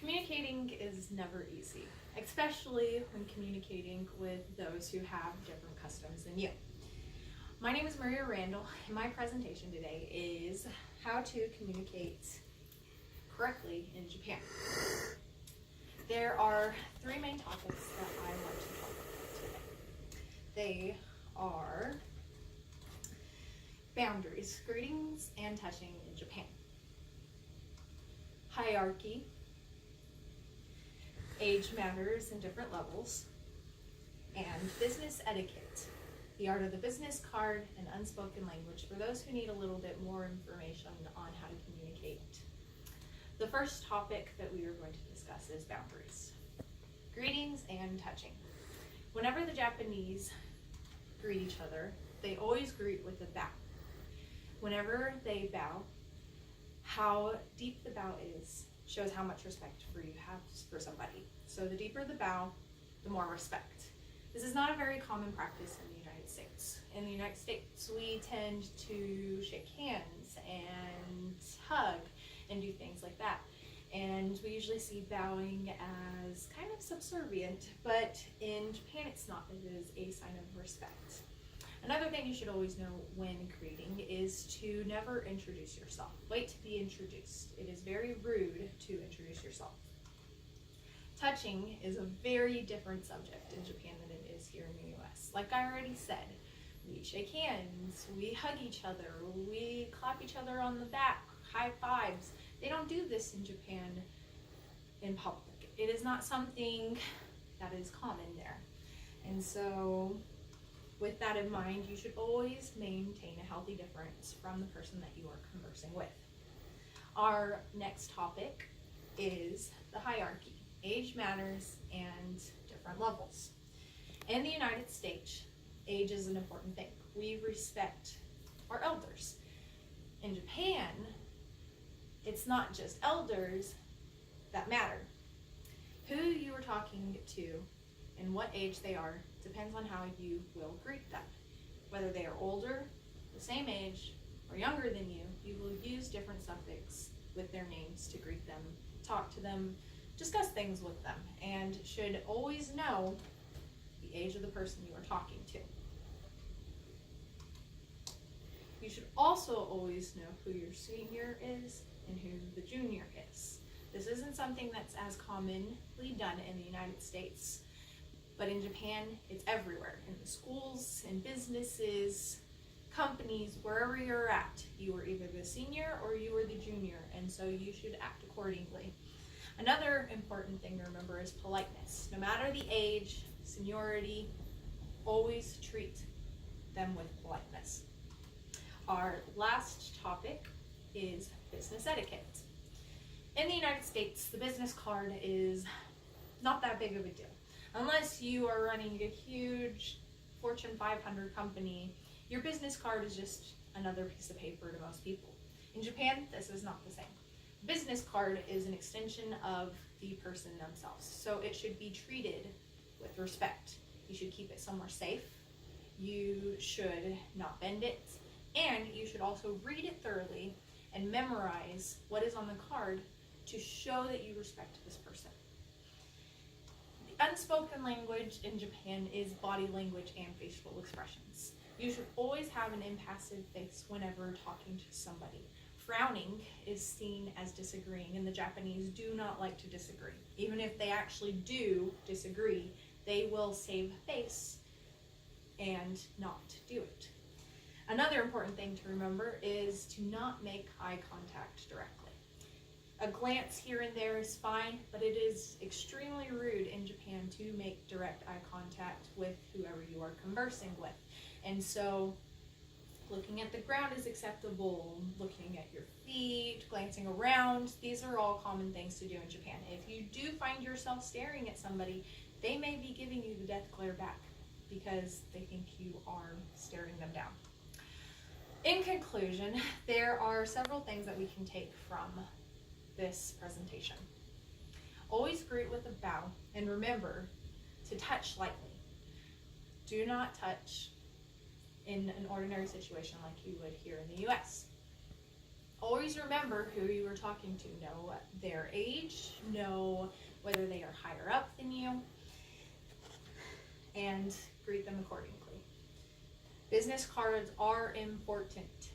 Communicating is never easy, especially when communicating with those who have different customs than you. My name is Maria Randall, and my presentation today is how to communicate correctly in Japan. There are three main topics that I want to talk about today. They are boundaries, greetings, and touching in Japan, hierarchy, age matters in different levels, and business etiquette, the art of the business card and unspoken language for those who need a little bit more information on how to communicate. The first topic that we are going to discuss is boundaries, greetings and touching. Whenever the Japanese greet each other, they always greet with a bow. Whenever they bow, how deep the bow is shows how much respect you have for somebody. So the deeper the bow, the more respect. This is not a very common practice in the United States. In the United States, we tend to shake hands and hug and do things like that. And we usually see bowing as kind of subservient, but in Japan it's not. It is a sign of respect. Another thing you should always know when greeting is to never introduce yourself. Wait to be introduced. It is very rude to introduce yourself. Touching is a very different subject in Japan than it is here in the US. Like I already said, we shake hands, we hug each other, we clap each other on the back, high fives. They don't do this in Japan in public. It is not something that is common there. And so, with that in mind, you should always maintain a healthy difference from the person that you are conversing with. Our next topic is the hierarchy, age matters, and different levels. In the United States, age is an important thing. We respect our elders. In Japan, it's not just elders that matter. Who you are talking to and what age they are depends on how you will greet them. Whether they are older, the same age, or younger than you, you will use different suffixes with their names to greet them, talk to them, discuss things with them, and should always know the age of the person you are talking to. You should also always know who your senior is and who the junior is. This isn't something that's as commonly done in the United States, but in Japan, it's everywhere. In the schools, in businesses, companies, wherever you're at, you are either the senior or you are the junior, and so you should act accordingly. Another important thing to remember is politeness. No matter the age, seniority, always treat them with politeness. Our last topic is business etiquette. In the United States, the business card is not that big of a deal. Unless you are running a huge Fortune 500 company, your business card is just another piece of paper to most people. In Japan, this is not the same. Business card is an extension of the person themselves, so it should be treated with respect. You should keep it somewhere safe. You should not bend it, and you should also read it thoroughly and memorize what is on the card to show that you respect this person. The unspoken language in Japan is body language and facial expressions. You should always have an impassive face whenever talking to somebody. Frowning is seen as disagreeing, and the Japanese do not like to disagree. Even if they actually do disagree, they will save face and not do it. Another important thing to remember is to not make eye contact directly. A glance here and there is fine, but it is extremely rude in Japan to make direct eye contact with whoever you are conversing with. And so, looking at the ground is acceptable, looking at your feet, glancing around, these are all common things to do in Japan. If you do find yourself staring at somebody, they may be giving you the death glare back because they think you are staring them down. In conclusion, there are several things that we can take from this presentation. Always greet with a bow, and remember to touch lightly. Do not touch in an ordinary situation like you would here in the US. always remember who you are talking to. Know their age, know whether they are higher up than you, and greet them accordingly. Business cards are important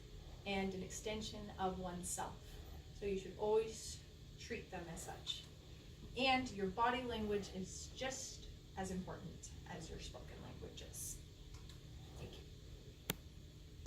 and an extension of oneself, so you should always treat them as such. And your body language is just as important as your spoken languages.